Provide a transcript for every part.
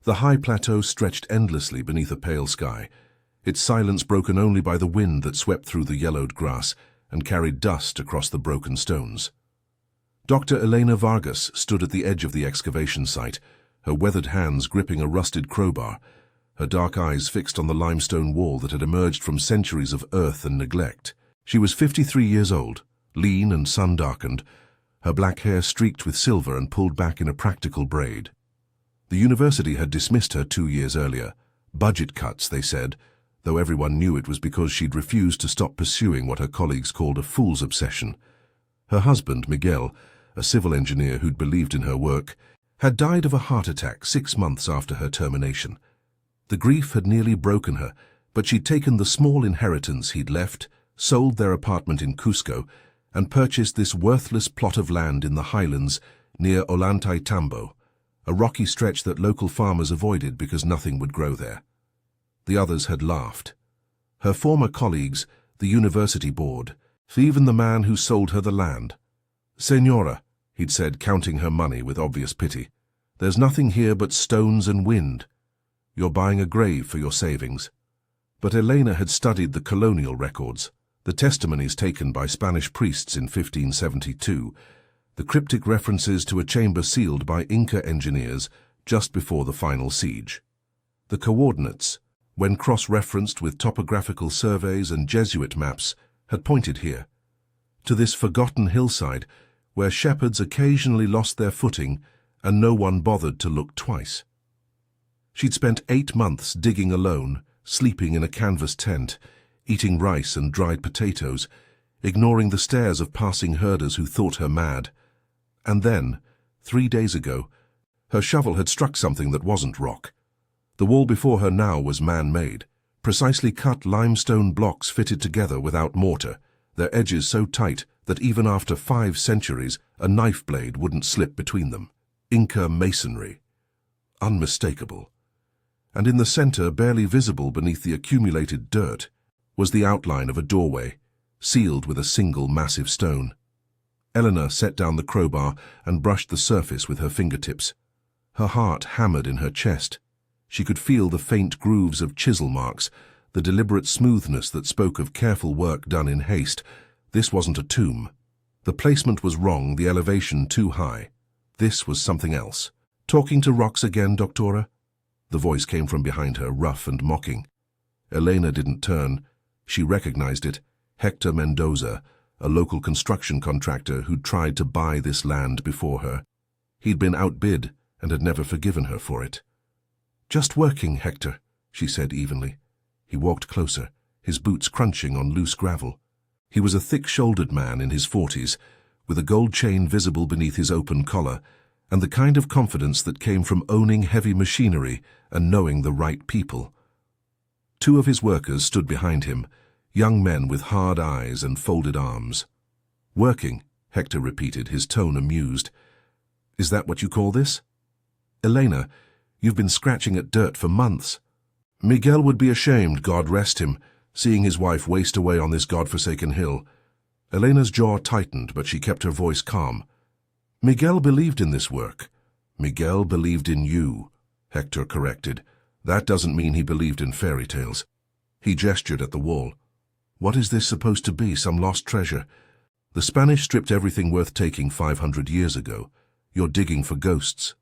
The high plateau stretched endlessly beneath a pale sky, its silence broken only by the wind that swept through the yellowed grass and carried dust across the broken stones. Dr. Elena Vargas stood at the edge of the excavation site, her weathered hands gripping a rusted crowbar, her dark eyes fixed on the limestone wall that had emerged from centuries of earth and neglect. She was 53 years old, lean and sun-darkened, her black hair streaked with silver and pulled back in a practical braid. The university had dismissed her 2 years earlier. Budget cuts, they said, though everyone knew it was because she'd refused to stop pursuing what her colleagues called a fool's obsession. Her husband, Miguel, a civil engineer who'd believed in her work, had died of a heart attack 6 months after her termination. The grief had nearly broken her, but she'd taken the small inheritance he'd left, sold their apartment in Cusco, and purchased this worthless plot of land in the highlands near Ollantaytambo, a rocky stretch that local farmers avoided because nothing would grow there. The others had laughed. Her former colleagues, the university board, even the man who sold her the land. "Senora," he'd said, counting her money with obvious pity, "there's nothing here but stones and wind. You're buying a grave for your savings." But Elena had studied the colonial records, the testimonies taken by Spanish priests in 1572, the cryptic references to a chamber sealed by Inca engineers just before the final siege. The coordinates, when cross-referenced with topographical surveys and Jesuit maps, had pointed here, to this forgotten hillside where shepherds occasionally lost their footing and no one bothered to look twice. She'd spent 8 months digging alone, sleeping in a canvas tent, eating rice and dried potatoes, ignoring the stares of passing herders who thought her mad. And then, 3 days ago, her shovel had struck something that wasn't rock. The wall before her now was man-made, precisely cut limestone blocks fitted together without mortar, their edges so tight that even after 5 centuries a knife blade wouldn't slip between them. Inca masonry. Unmistakable. And in the center, barely visible beneath the accumulated dirt, was the outline of a doorway, sealed with a single massive stone. Eleanor set down the crowbar and brushed the surface with her fingertips. Her heart hammered in her chest. She could feel the faint grooves of chisel marks, the deliberate smoothness that spoke of careful work done in haste. This wasn't a tomb. The placement was wrong, the elevation too high. This was something else. "Talking to rocks again, Doctora?" The voice came from behind her, rough and mocking. Elena didn't turn. She recognized it. Hector Mendoza, a local construction contractor who'd tried to buy this land before her. He'd been outbid and had never forgiven her for it. "Just working, Hector," she said evenly. He walked closer, his boots crunching on loose gravel. He was a thick-shouldered man in his 40s, with a gold chain visible beneath his open collar, and the kind of confidence that came from owning heavy machinery and knowing the right people. 2 of his workers stood behind him, young men with hard eyes and folded arms. "Working," Hector repeated, his tone amused. "Is that what you call this? Elena, you've been scratching at dirt for months." Miguel would be ashamed, God rest him, seeing his wife waste away on this godforsaken hill. Elena's jaw tightened, but she kept her voice calm. "Miguel believed in this work." "Miguel believed in you," Hector corrected. "That doesn't mean he believed in fairy tales." He gestured at the wall. "What is this supposed to be, some lost treasure? The Spanish stripped everything worth taking 500 years ago. You're digging for ghosts."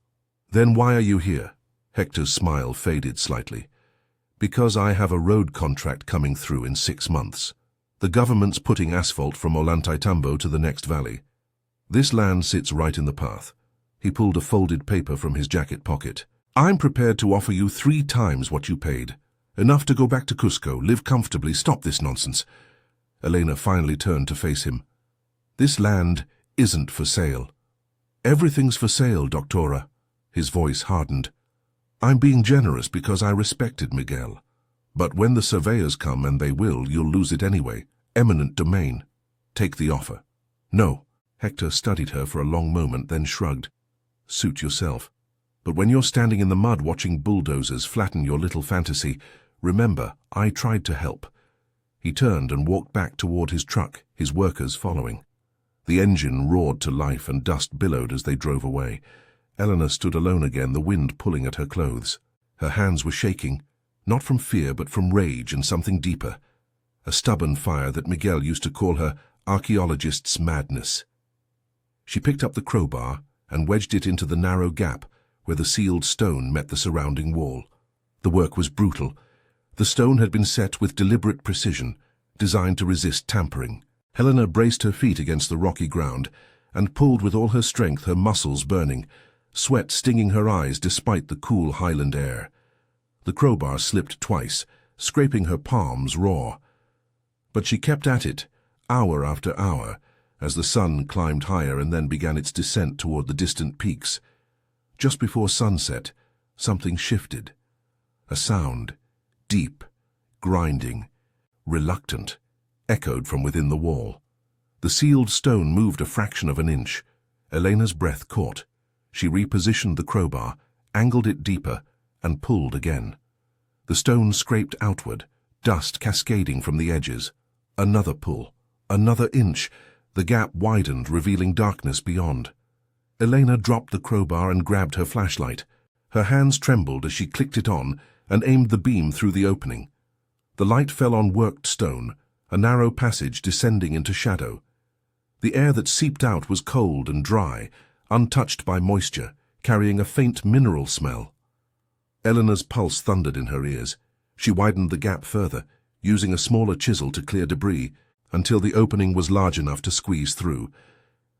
"Then why are you here?" Hector's smile faded slightly. "Because I have a road contract coming through in 6 months. The government's putting asphalt from Ollantaytambo to the next valley. This land sits right in the path." He pulled a folded paper from his jacket pocket. "I'm prepared to offer you 3 times what you paid. Enough to go back to Cusco, live comfortably, stop this nonsense." Elena finally turned to face him. "This land isn't for sale." "Everything's for sale, Doctora." His voice hardened. "I'm being generous because I respected Miguel. But when the surveyors come, and they will, you'll lose it anyway. Eminent domain. Take the offer." "No." Hector studied her for a long moment, then shrugged. "Suit yourself. But when you're standing in the mud watching bulldozers flatten your little fantasy, remember, I tried to help." He turned and walked back toward his truck, his workers following. The engine roared to life and dust billowed as they drove away. Eleanor stood alone again, the wind pulling at her clothes. Her hands were shaking, not from fear but from rage and something deeper, a stubborn fire that Miguel used to call her Archaeologist's madness. She picked up the crowbar and wedged it into the narrow gap where the sealed stone met the surrounding wall. The work was brutal. The stone had been set with deliberate precision, designed to resist tampering. Helena braced her feet against the rocky ground and pulled with all her strength, her muscles burning, sweat stinging her eyes despite the cool highland air. The crowbar slipped twice, scraping her palms raw. But she kept at it, hour after hour, as the sun climbed higher and then began its descent toward the distant peaks. Just before sunset, something shifted. A sound, deep, grinding, reluctant, echoed from within the wall. The sealed stone moved a fraction of an inch. Elena's breath caught. She repositioned the crowbar, angled it deeper, and pulled again. The stone scraped outward, dust cascading from the edges. Another pull, another inch. The gap widened, revealing darkness beyond. Elena dropped the crowbar and grabbed her flashlight. Her hands trembled as she clicked it on and aimed the beam through the opening. The light fell on worked stone, a narrow passage descending into shadow. The air that seeped out was cold and dry, untouched by moisture, carrying a faint mineral smell. Eleanor's pulse thundered in her ears. She widened the gap further, using a smaller chisel to clear debris, until the opening was large enough to squeeze through.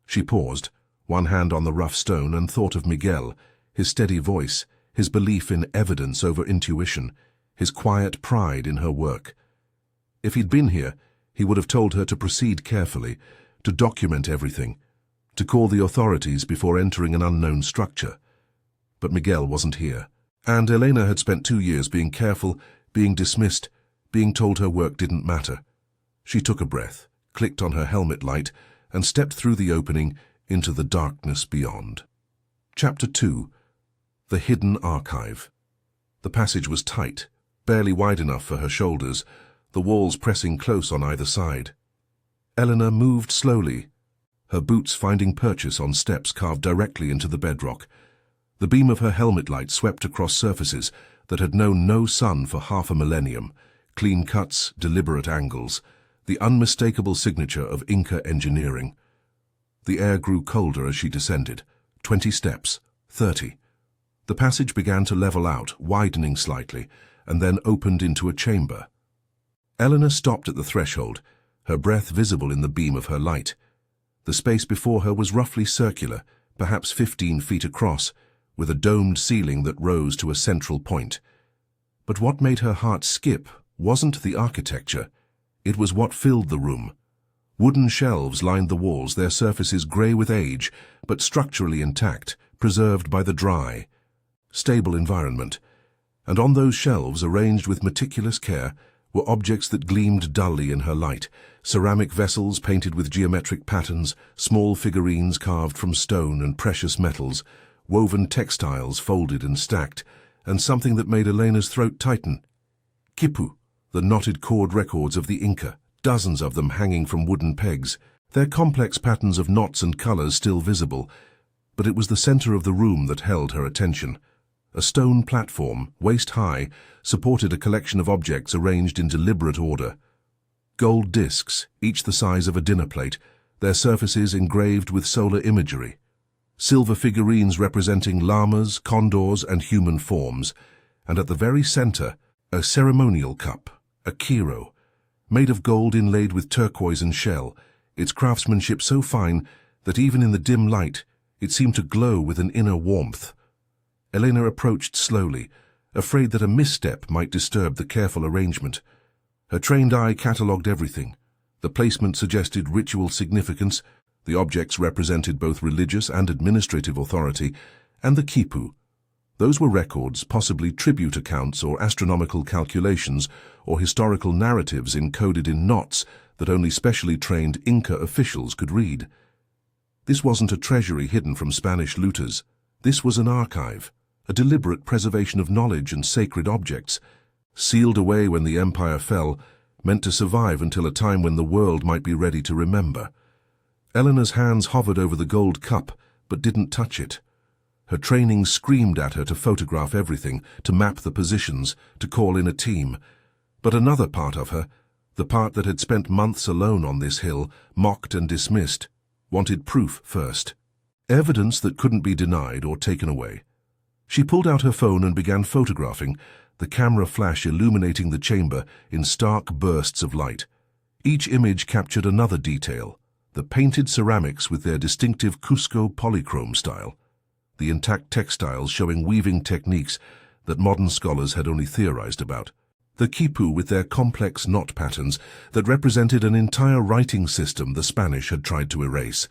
She paused, one hand on the rough stone, and thought of Miguel, his steady voice, his belief in evidence over intuition, his quiet pride in her work. If he'd been here, he would have told her to proceed carefully, to document everything, to call the authorities before entering an unknown structure. But Miguel wasn't here, and Elena had spent 2 years being careful, being dismissed, being told her work didn't matter. She took a breath, clicked on her helmet light, and stepped through the opening into the darkness beyond. Chapter 2. The Hidden Archive. The passage was tight, barely wide enough for her shoulders, the walls pressing close on either side. Eleanor moved slowly, her boots finding purchase on steps carved directly into the bedrock. The beam of her helmet light swept across surfaces that had known no sun for half a millennium, clean cuts, deliberate angles, the unmistakable signature of Inca engineering. The air grew colder as she descended. 20 steps, 30. The passage began to level out, widening slightly, and then opened into a chamber. Eleanor stopped at the threshold, her breath visible in the beam of her light. The space before her was roughly circular, perhaps 15 feet across, with a domed ceiling that rose to a central point. But what made her heart skip wasn't the architecture. It was what filled the room. Wooden shelves lined the walls, their surfaces grey with age, but structurally intact, preserved by the dry, stable environment. And on those shelves, arranged with meticulous care, were objects that gleamed dully in her light: ceramic vessels painted with geometric patterns, small figurines carved from stone and precious metals, woven textiles folded and stacked, and something that made Elena's throat tighten: quipu, the knotted cord records of the Inca, dozens of them hanging from wooden pegs, their complex patterns of knots and colors still visible. But it was the center of the room that held her attention. A stone platform, waist-high, supported a collection of objects arranged in deliberate order. Gold discs, each the size of a dinner plate, their surfaces engraved with solar imagery. Silver figurines representing llamas, condors, and human forms. And at the very center, a ceremonial cup, a kiro, made of gold inlaid with turquoise and shell, its craftsmanship so fine that even in the dim light it seemed to glow with an inner warmth. Elena approached slowly, afraid that a misstep might disturb the careful arrangement. Her trained eye catalogued everything. The placement suggested ritual significance, the objects represented both religious and administrative authority, and the quipu. Those were records, possibly tribute accounts or astronomical calculations or historical narratives encoded in knots that only specially trained Inca officials could read. This wasn't a treasury hidden from Spanish looters. This was an archive, a deliberate preservation of knowledge and sacred objects, sealed away when the empire fell, meant to survive until a time when the world might be ready to remember. Eleanor's hands hovered over the gold cup, but didn't touch it. Her training screamed at her to photograph everything, to map the positions, to call in a team. But another part of her, the part that had spent months alone on this hill, mocked and dismissed, wanted proof first. Evidence that couldn't be denied or taken away. She pulled out her phone and began photographing, the camera flash illuminating the chamber in stark bursts of light. Each image captured another detail, the painted ceramics with their distinctive Cusco polychrome style, the intact textiles showing weaving techniques that modern scholars had only theorized about, the quipu with their complex knot patterns that represented an entire writing system the Spanish had tried to erase.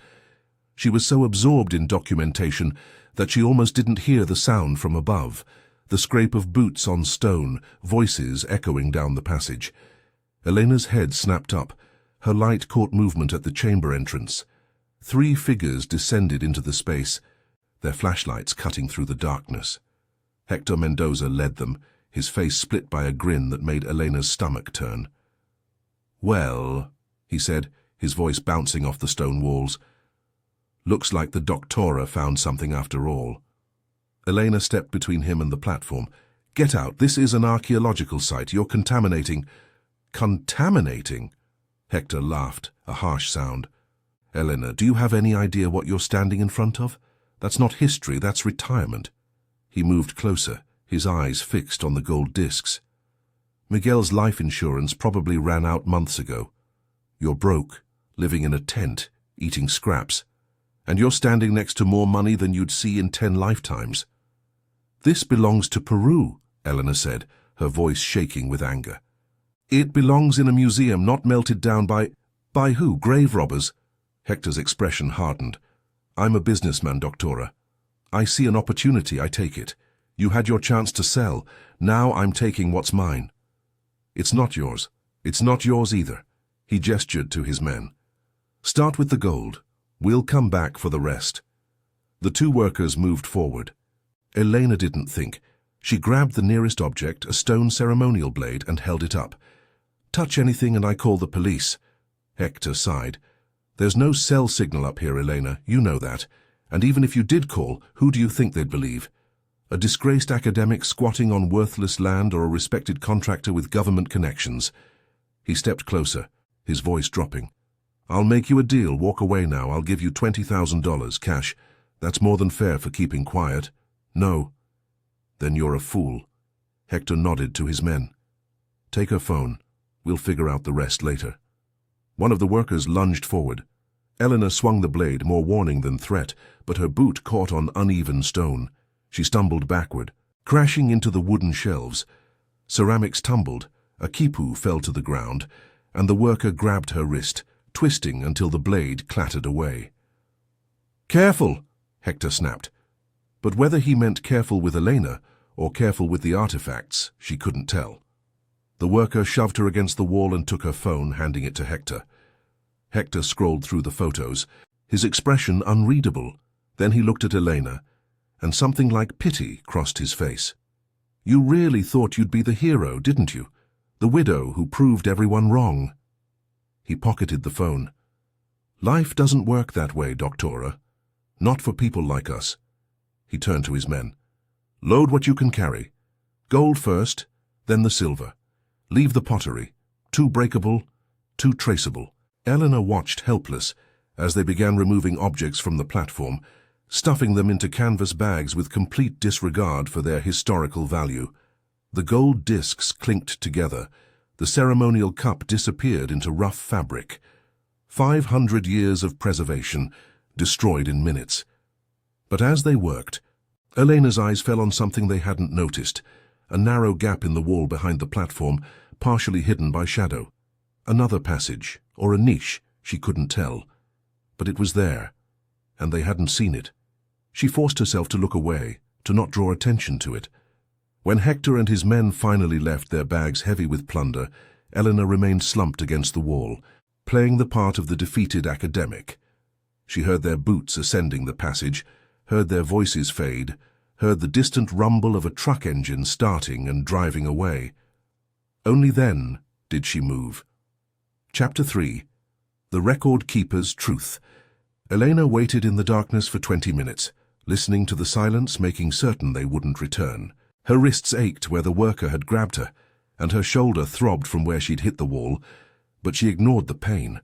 She was so absorbed in documentation that she almost didn't hear the sound from above, the scrape of boots on stone, voices echoing down the passage. Elena's head snapped up. Her light caught movement at the chamber entrance. 3 figures descended into the space, their flashlights cutting through the darkness. Hector Mendoza led them, his face split by a grin that made Elena's stomach turn. "Well," he said, his voice bouncing off the stone walls, "looks like the doctora found something after all." Elena stepped between him and the platform. "Get out, this is an archaeological site. You're contaminating." "Contaminating?" Hector laughed, a harsh sound. "Elena, do you have any idea what you're standing in front of? That's not history, that's retirement." He moved closer, his eyes fixed on the gold discs. "Miguel's life insurance probably ran out months ago. You're broke, living in a tent, eating scraps. And you're standing next to more money than you'd see in 10 lifetimes. This belongs to Peru," Elena said, her voice shaking with anger. "It belongs in a museum, not melted down by who? Grave robbers?" Hector's expression hardened. "I'm a businessman, Doctora. I see an opportunity, I take it. You had your chance to sell. Now I'm taking what's mine." "It's not yours. It's not yours either." He gestured to his men. "Start with the gold. We'll come back for the rest." The 2 workers moved forward. Elena didn't think. She grabbed the nearest object, a stone ceremonial blade, and held it up. "Touch anything and I call the police." Hector sighed. "There's no cell signal up here, Elena, you know that. And even if you did call, who do you think they'd believe? A disgraced academic squatting on worthless land or a respected contractor with government connections?" He stepped closer, his voice dropping. "I'll make you a deal. Walk away now. I'll give you $20,000 cash. That's more than fair for keeping quiet." "No." "Then you're a fool." Hector nodded to his men. "Take her phone. We'll figure out the rest later." One of the workers lunged forward. Elena swung the blade, more warning than threat, but her boot caught on uneven stone. She stumbled backward, crashing into the wooden shelves. Ceramics tumbled, a quipu fell to the ground, and the worker grabbed her wrist, twisting until the blade clattered away. "Careful!" Hector snapped. But whether he meant careful with Elena or careful with the artifacts, she couldn't tell. The worker shoved her against the wall and took her phone, handing it to Hector. Hector scrolled through the photos, his expression unreadable. Then he looked at Elena, and something like pity crossed his face. "You really thought you'd be the hero, didn't you? The widow who proved everyone wrong." He pocketed the phone. "Life doesn't work that way, Doctora. Not for people like us." He turned to his men. "Load what you can carry. Gold first, then the silver. Leave the pottery. Too breakable, too traceable." Elena watched helpless as they began removing objects from the platform, stuffing them into canvas bags with complete disregard for their historical value. The gold discs clinked together. The ceremonial cup disappeared into rough fabric. 500 years of preservation, destroyed in minutes. But as they worked, Elena's eyes fell on something they hadn't noticed, a narrow gap in the wall behind the platform, partially hidden by shadow. Another passage, or a niche, she couldn't tell. But it was there, and they hadn't seen it. She forced herself to look away, to not draw attention to it. When Hector and his men finally left, their bags heavy with plunder, Elena remained slumped against the wall, playing the part of the defeated academic. She heard their boots ascending the passage, heard their voices fade, heard the distant rumble of a truck engine starting and driving away. Only then did she move. Chapter 3. The Record Keeper's Truth. Elena waited in the darkness for 20 minutes, listening to the silence, making certain they wouldn't return. Her wrists ached where the worker had grabbed her, and her shoulder throbbed from where she'd hit the wall, but she ignored the pain.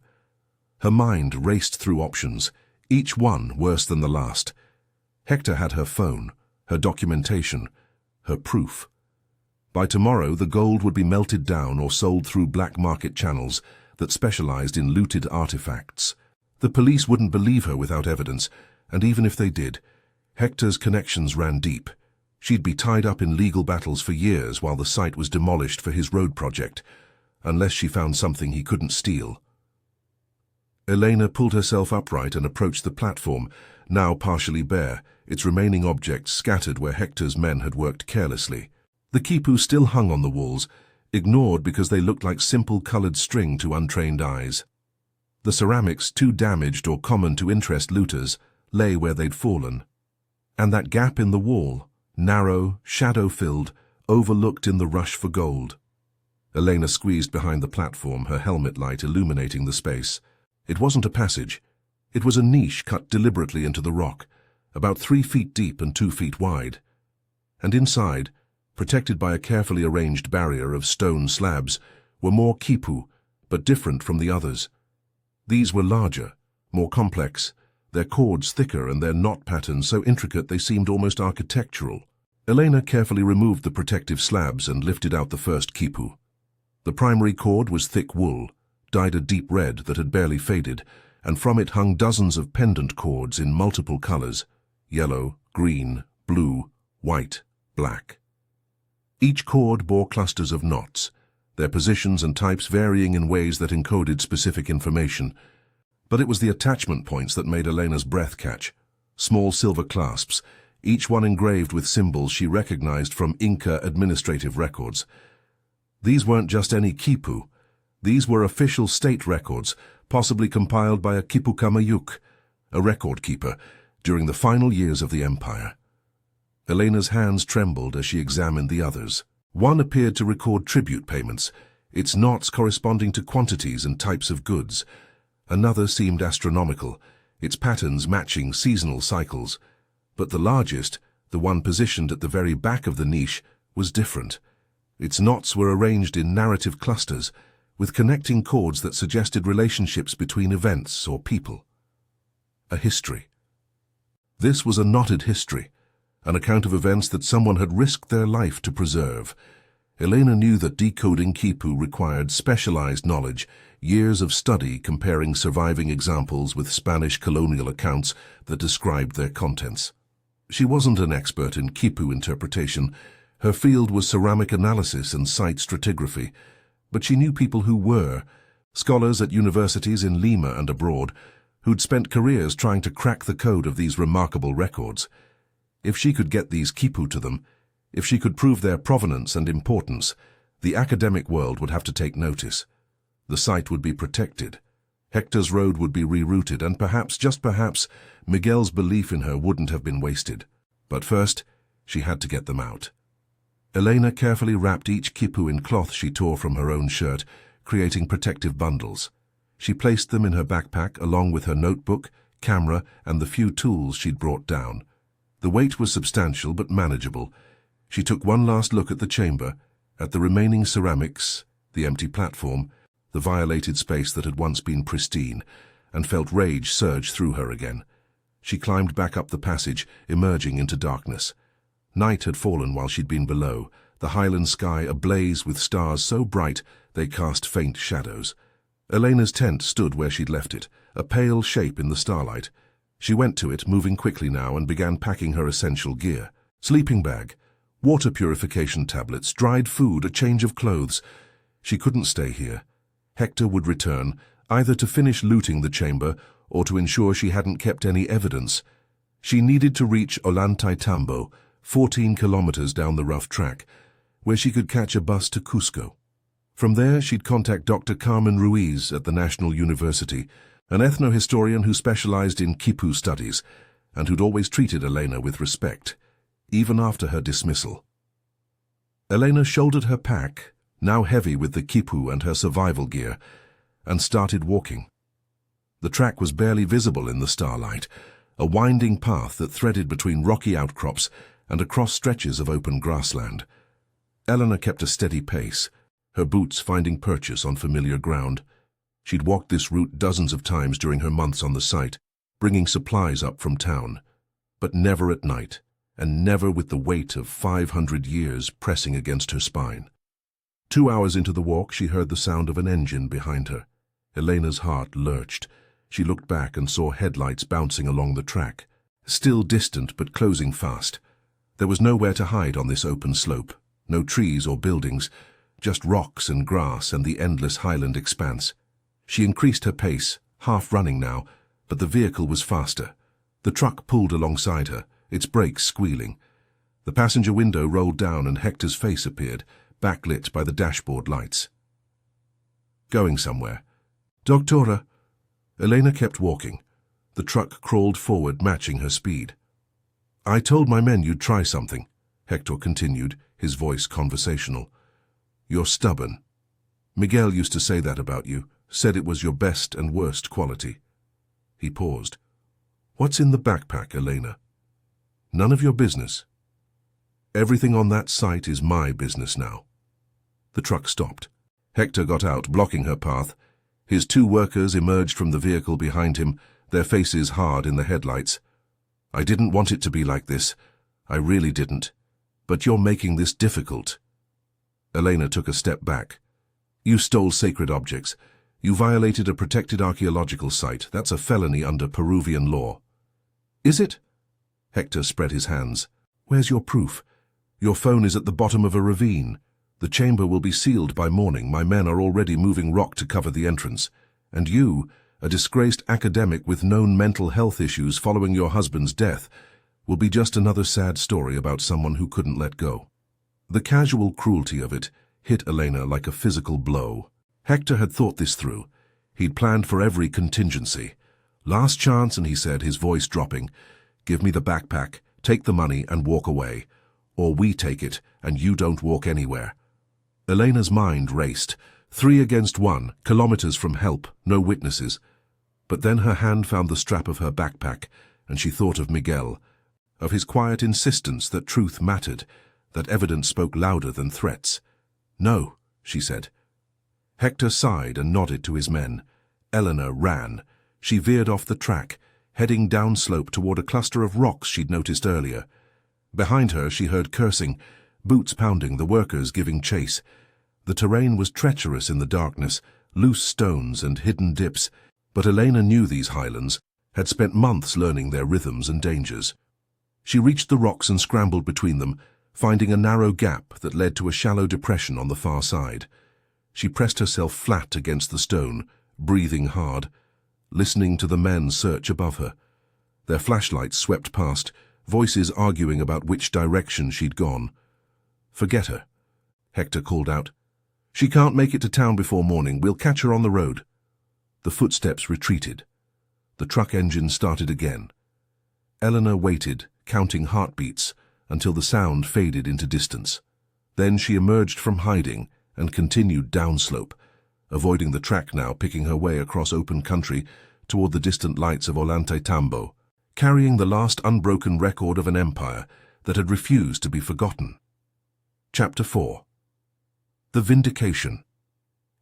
Her mind raced through options, each one worse than the last. Hector had her phone, her documentation, her proof. By tomorrow, the gold would be melted down or sold through black market channels that specialized in looted artifacts. The police wouldn't believe her without evidence, and even if they did, Hector's connections ran deep. She'd be tied up in legal battles for years while the site was demolished for his road project, unless she found something he couldn't steal. Elena pulled herself upright and approached the platform, now partially bare, its remaining objects scattered where Hector's men had worked carelessly. The quipu still hung on the walls, ignored because they looked like simple colored string to untrained eyes. The ceramics, too damaged or common to interest looters, lay where they'd fallen. And that gap in the wall, narrow, shadow-filled, overlooked in the rush for gold. Elena squeezed behind the platform, her helmet light illuminating the space. It wasn't a passage. It was a niche cut deliberately into the rock, about 3 feet deep and 2 feet wide. And inside, protected by a carefully arranged barrier of stone slabs, were more quipu, but different from the others. These were larger, more complex, their cords thicker and their knot patterns so intricate they seemed almost architectural. Elena carefully removed the protective slabs and lifted out the first quipu. The primary cord was thick wool, dyed a deep red that had barely faded, and from it hung dozens of pendant cords in multiple colors: yellow, green, blue, white, black. Each cord bore clusters of knots, their positions and types varying in ways that encoded specific information. But it was the attachment points that made Elena's breath catch. Small silver clasps, each one engraved with symbols she recognized from Inca administrative records. These weren't just any quipu. These were official state records, possibly compiled by a quipu kamayuk, a record keeper, during the final years of the empire. Elena's hands trembled as she examined the others. One appeared to record tribute payments, its knots corresponding to quantities and types of goods. Another seemed astronomical, its patterns matching seasonal cycles. But the largest, the one positioned at the very back of the niche, was different. Its knots were arranged in narrative clusters, with connecting cords that suggested relationships between events or people. A history. This was a knotted history, an account of events that someone had risked their life to preserve. Elena knew that decoding quipu required specialized knowledge, years of study comparing surviving examples with Spanish colonial accounts that described their contents. She wasn't an expert in quipu interpretation. Her field was ceramic analysis and site stratigraphy, but she knew people who were, scholars at universities in Lima and abroad, who'd spent careers trying to crack the code of these remarkable records. If she could get these quipu to them, if she could prove their provenance and importance, the academic world would have to take notice. The site would be protected. Hector's road would be rerouted, and perhaps, just perhaps, Miguel's belief in her wouldn't have been wasted. But first, she had to get them out. Elena carefully wrapped each quipu in cloth she tore from her own shirt, creating protective bundles. She placed them in her backpack along with her notebook, camera, and the few tools she'd brought down. The weight was substantial but manageable. She took one last look at the chamber, at the remaining ceramics, the empty platform, the violated space that had once been pristine, and felt rage surge through her again. She climbed back up the passage, emerging into darkness. Night had fallen while she'd been below, the highland sky ablaze with stars so bright they cast faint shadows. Elena's tent stood where she'd left it, a pale shape in the starlight. She went to it, moving quickly now, and began packing her essential gear. Sleeping bag, water purification tablets, dried food, a change of clothes. She couldn't stay here. Hector would return, either to finish looting the chamber or to ensure she hadn't kept any evidence. She needed to reach Ollantaytambo, 14 kilometers down the rough track, where she could catch a bus to Cusco. From there, she'd contact Dr. Carmen Ruiz at the National University, an ethnohistorian who specialized in quipu studies and who'd always treated Elena with respect, even after her dismissal. Elena shouldered her pack, now heavy with the quipu and her survival gear, and started walking. The track was barely visible in the starlight, a winding path that threaded between rocky outcrops and across stretches of open grassland. Elena kept a steady pace, her boots finding purchase on familiar ground. She'd walked this route dozens of times during her months on the site, bringing supplies up from town, but never at night, and never with the weight of 500 years pressing against her spine. 2 hours into the walk, she heard the sound of an engine behind her. Elena's heart lurched. She looked back and saw headlights bouncing along the track, still distant but closing fast. There was nowhere to hide on this open slope, no trees or buildings, just rocks and grass and the endless highland expanse. She increased her pace, half running now, but the vehicle was faster. The truck pulled alongside her, its brakes squealing. The passenger window rolled down and Hector's face appeared, backlit by the dashboard lights. Going somewhere. Doctora. Elena kept walking. The truck crawled forward, matching her speed. I told my men you'd try something, Hector continued, his voice conversational. You're stubborn. Miguel used to say that about you, said it was your best and worst quality. He paused. What's in the backpack, Elena? None of your business. Everything on that site is my business now. The truck stopped. Hector got out, blocking her path. His 2 workers emerged from the vehicle behind him, their faces hard in the headlights. I didn't want it to be like this. I really didn't. But you're making this difficult. Elena took a step back. You stole sacred objects. You violated a protected archaeological site. That's a felony under Peruvian law. Is it? Hector spread his hands. Where's your proof? Your phone is at the bottom of a ravine. The chamber will be sealed by morning. My men are already moving rock to cover the entrance. And you, a disgraced academic with known mental health issues following your husband's death, will be just another sad story about someone who couldn't let go. The casual cruelty of it hit Elena like a physical blow. Hector had thought this through. He'd planned for every contingency. Last chance, and he said, his voice dropping, give me the backpack, take the money and walk away. Or we take it and you don't walk anywhere. Elena's mind raced. 3 against 1, kilometers from help, no witnesses. But then her hand found the strap of her backpack, and she thought of Miguel, of his quiet insistence that truth mattered, that evidence spoke louder than threats. No, she said. Hector sighed and nodded to his men. Elena ran. She veered off the track, heading downslope toward a cluster of rocks she'd noticed earlier. Behind her she heard cursing, boots pounding, the workers giving chase. The terrain was treacherous in the darkness, loose stones and hidden dips, but Elena knew these highlands, had spent months learning their rhythms and dangers. She reached the rocks and scrambled between them, finding a narrow gap that led to a shallow depression on the far side. She pressed herself flat against the stone, breathing hard, listening to the men search above her. Their flashlights swept past, voices arguing about which direction she'd gone. Forget her, Hector called out. She can't make it to town before morning. We'll catch her on the road. The footsteps retreated. The truck engine started again. Elena waited, counting heartbeats, until the sound faded into distance. Then she emerged from hiding and continued downslope, avoiding the track now, picking her way across open country toward the distant lights of Ollantaytambo, carrying the last unbroken record of an empire that had refused to be forgotten. Chapter 4. The Vindication.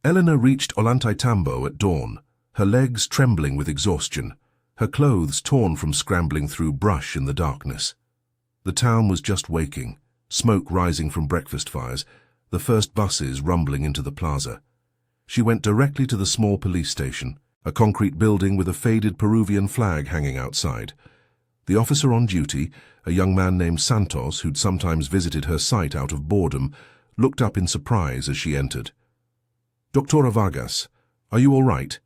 Elena reached Ollantaytambo at dawn, her legs trembling with exhaustion, her clothes torn from scrambling through brush in the darkness. The town was just waking, smoke rising from breakfast fires, the first buses rumbling into the plaza. She went directly to the small police station, a concrete building with a faded Peruvian flag hanging outside. The officer on duty, a young man named Santos, who'd sometimes visited her site out of boredom, looked up in surprise as she entered. Doctora Vargas, are you all right?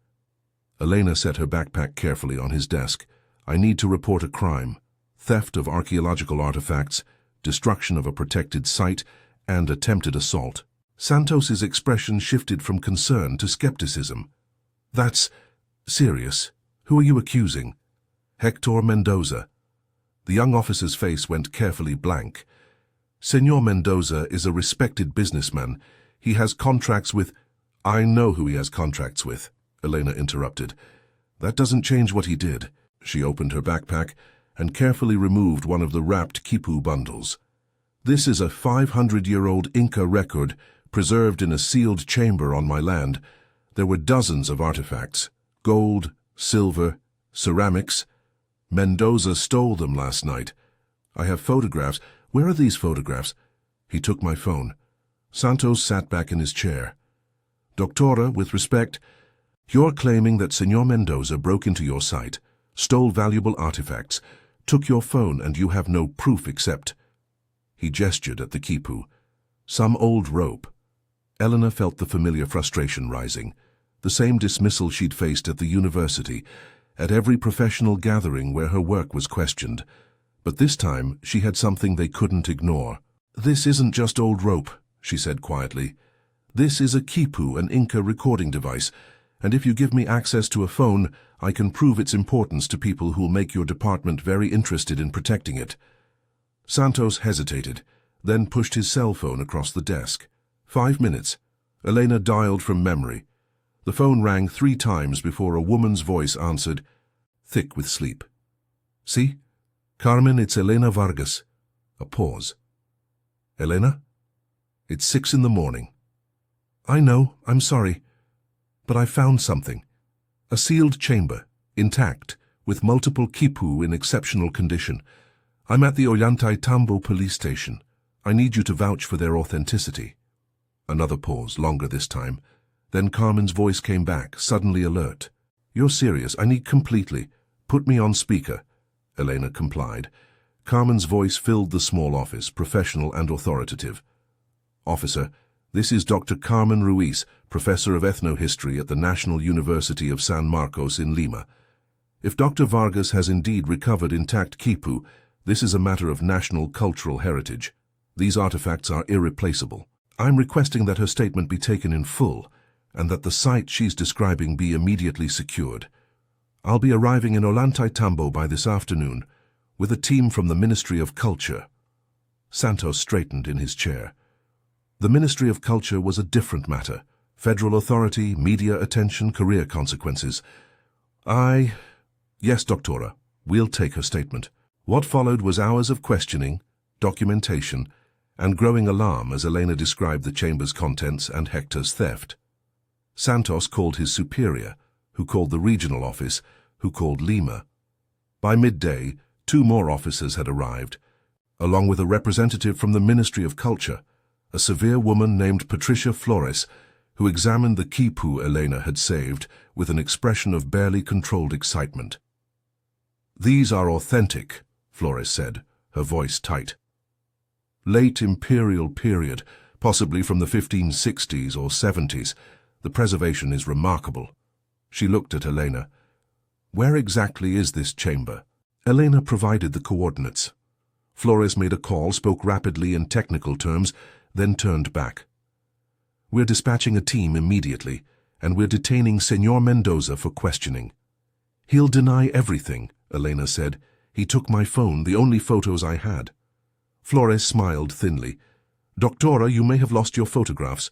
Elena set her backpack carefully on his desk. I need to report a crime. Theft of archaeological artifacts, destruction of a protected site, and attempted assault. Santos's expression shifted from concern to skepticism. That's serious. Who are you accusing? Hector Mendoza. The young officer's face went carefully blank. Senor Mendoza is a respected businessman. He has contracts with— I know who he has contracts with, Elena interrupted. That doesn't change what he did. She opened her backpack and carefully removed one of the wrapped quipu bundles. This is a 500-year-old Inca record preserved in a sealed chamber on my land. There were dozens of artifacts: gold, silver, ceramics. Mendoza stole them last night. I have photographs. Where are these photographs? He took my phone. Santos sat back in his chair. Doctora, with respect, you're claiming that Senor Mendoza broke into your site, stole valuable artifacts, took your phone, and you have no proof except... He gestured at the quipu. Some old rope. Eleanor felt the familiar frustration rising, the same dismissal she'd faced at the university, at every professional gathering where her work was questioned. But this time she had something they couldn't ignore. This isn't just old rope, she said quietly. This is a quipu, an Inca recording device, and if you give me access to a phone, I can prove its importance to people who'll make your department very interested in protecting it. Santos hesitated, then pushed his cell phone across the desk. 5 minutes. Elena dialed from memory. The phone rang 3 times before a woman's voice answered, thick with sleep. See? Carmen, it's Elena Vargas. A pause. Elena? It's 6 in the morning. I know, I'm sorry. But I found something. A sealed chamber, intact, with multiple quipu in exceptional condition. I'm at the Ollantaytambo police station. I need you to vouch for their authenticity. Another pause, longer this time. Then Carmen's voice came back, suddenly alert. You're serious, I need completely. Put me on speaker. Elena complied. Carmen's voice filled the small office, professional and authoritative. Officer, this is Dr. Carmen Ruiz, Professor of Ethnohistory at the National University of San Marcos in Lima. If Dr. Vargas has indeed recovered intact quipu, this is a matter of national cultural heritage. These artifacts are irreplaceable. I'm requesting that her statement be taken in full, and that the site she's describing be immediately secured. I'll be arriving in Ollantaytambo by this afternoon, with a team from the Ministry of Culture. Santos straightened in his chair. The Ministry of Culture was a different matter. Federal authority, media attention, career consequences. Yes, Doctora, we'll take her statement. What followed was hours of questioning, documentation, and growing alarm as Elena described the chamber's contents and Hector's theft. Santos called his superior, who called the regional office, who called Lima. By midday, 2 more officers had arrived, along with a representative from the Ministry of Culture, a severe woman named Patricia Flores, who examined the quipu Elena had saved with an expression of barely controlled excitement. These are authentic, Flores said, her voice tight. Late imperial period, possibly from the 1560s or 70s. The preservation is remarkable. She looked at Elena. Where exactly is this chamber? Elena provided the coordinates. Flores made a call, spoke rapidly in technical terms, then turned back. We're dispatching a team immediately, and we're detaining Senor Mendoza for questioning. He'll deny everything, Elena said. He took my phone, the only photos I had. Flores smiled thinly. Doctora, you may have lost your photographs,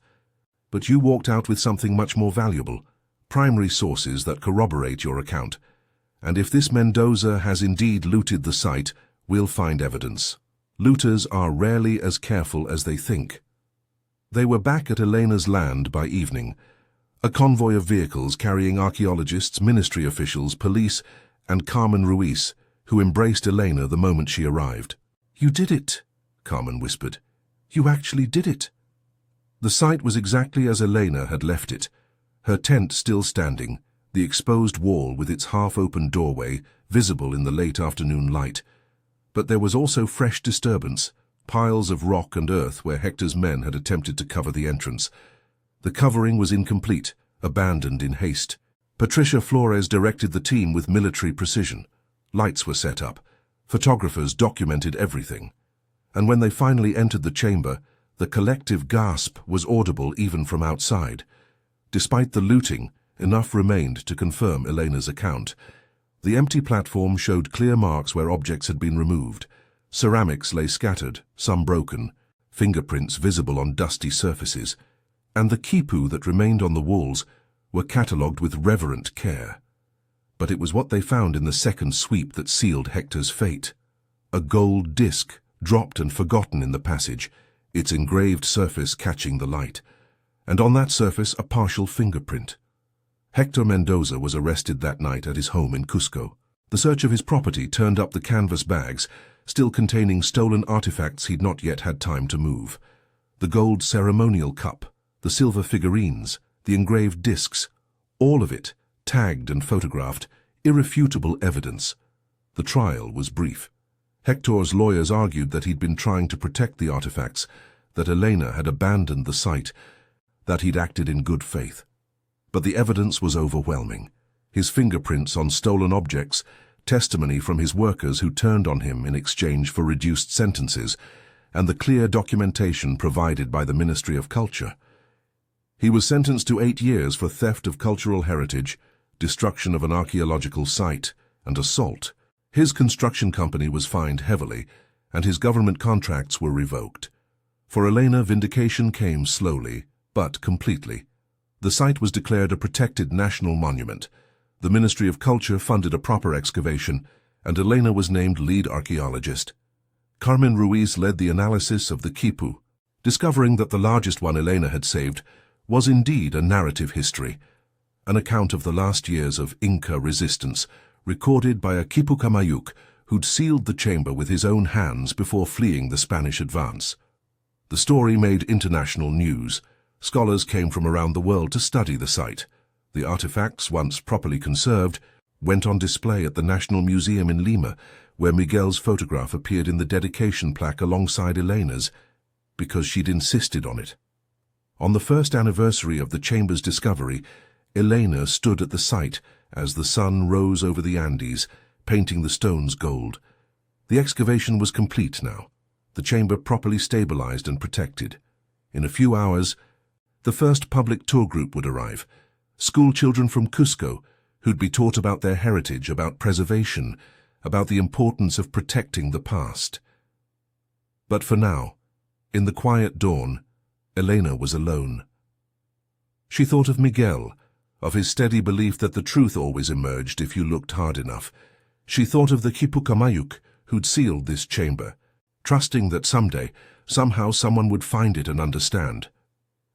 but you walked out with something much more valuable, primary sources that corroborate your account. And if this Mendoza has indeed looted the site, we'll find evidence. Looters are rarely as careful as they think. They were back at Elena's land by evening. A convoy of vehicles carrying archaeologists, ministry officials, police, and Carmen Ruiz, who embraced Elena the moment she arrived. You did it, Carmen whispered. You actually did it. The site was exactly as Elena had left it, her tent still standing, the exposed wall with its half-open doorway visible in the late afternoon light. But there was also fresh disturbance, piles of rock and earth where Hector's men had attempted to cover the entrance. The covering was incomplete, abandoned in haste. Patricia Flores directed the team with military precision. Lights were set up. Photographers documented everything. And when they finally entered the chamber, the collective gasp was audible even from outside. Despite the looting, enough remained to confirm Elena's account. The empty platform showed clear marks where objects had been removed. Ceramics lay scattered, some broken, fingerprints visible on dusty surfaces, and the quipu that remained on the walls were catalogued with reverent care. But it was what they found in the second sweep that sealed Hector's fate. A gold disc, dropped and forgotten in the passage, its engraved surface catching the light, and on that surface a partial fingerprint. Hector Mendoza was arrested that night at his home in Cusco. The search of his property turned up the canvas bags, still containing stolen artifacts he'd not yet had time to move. The gold ceremonial cup, the silver figurines, the engraved discs, all of it, tagged and photographed, irrefutable evidence. The trial was brief. Hector's lawyers argued that he'd been trying to protect the artifacts, that Elena had abandoned the site, that he'd acted in good faith. But the evidence was overwhelming. His fingerprints on stolen objects, testimony from his workers who turned on him in exchange for reduced sentences, and the clear documentation provided by the Ministry of Culture. He was sentenced to 8 years for theft of cultural heritage, destruction of an archaeological site, and assault. His construction company was fined heavily, and his government contracts were revoked. For Elena, vindication came slowly, but completely. The site was declared a protected national monument. The Ministry of Culture funded a proper excavation, and Elena was named lead archaeologist. Carmen Ruiz led the analysis of the quipu, discovering that the largest one Elena had saved was indeed a narrative history, an account of the last years of Inca resistance, recorded by a quipu Kamayuk who'd sealed the chamber with his own hands before fleeing the Spanish advance. The story made international news. Scholars came from around the world to study the site. The artifacts, once properly conserved, went on display at the National Museum in Lima, where Miguel's photograph appeared in the dedication plaque alongside Elena's, because she'd insisted on it. On the first anniversary of the chamber's discovery, Elena stood at the site as the sun rose over the Andes, painting the stones gold. The excavation was complete now, the chamber properly stabilized and protected. In a few hours, the first public tour group would arrive, school children from Cusco who'd be taught about their heritage, about preservation, about the importance of protecting the past. But for now, in the quiet dawn, Elena was alone. She thought of Miguel, of his steady belief that the truth always emerged if you looked hard enough. She thought of the quipu Kamayuk who'd sealed this chamber, trusting that someday, somehow someone would find it and understand.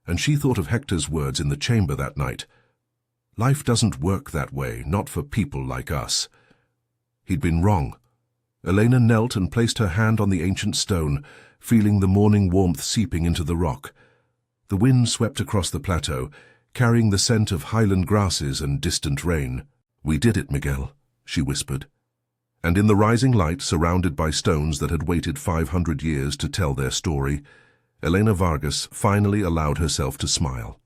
And she thought of Hector's words in the chamber that night. Life doesn't work that way, not for people like us. He'd been wrong. Elena knelt and placed her hand on the ancient stone, feeling the morning warmth seeping into the rock. The wind swept across the plateau, carrying the scent of highland grasses and distant rain. "We did it, Miguel," she whispered. And in the rising light, surrounded by stones that had waited 500 years to tell their story, Elena Vargas finally allowed herself to smile.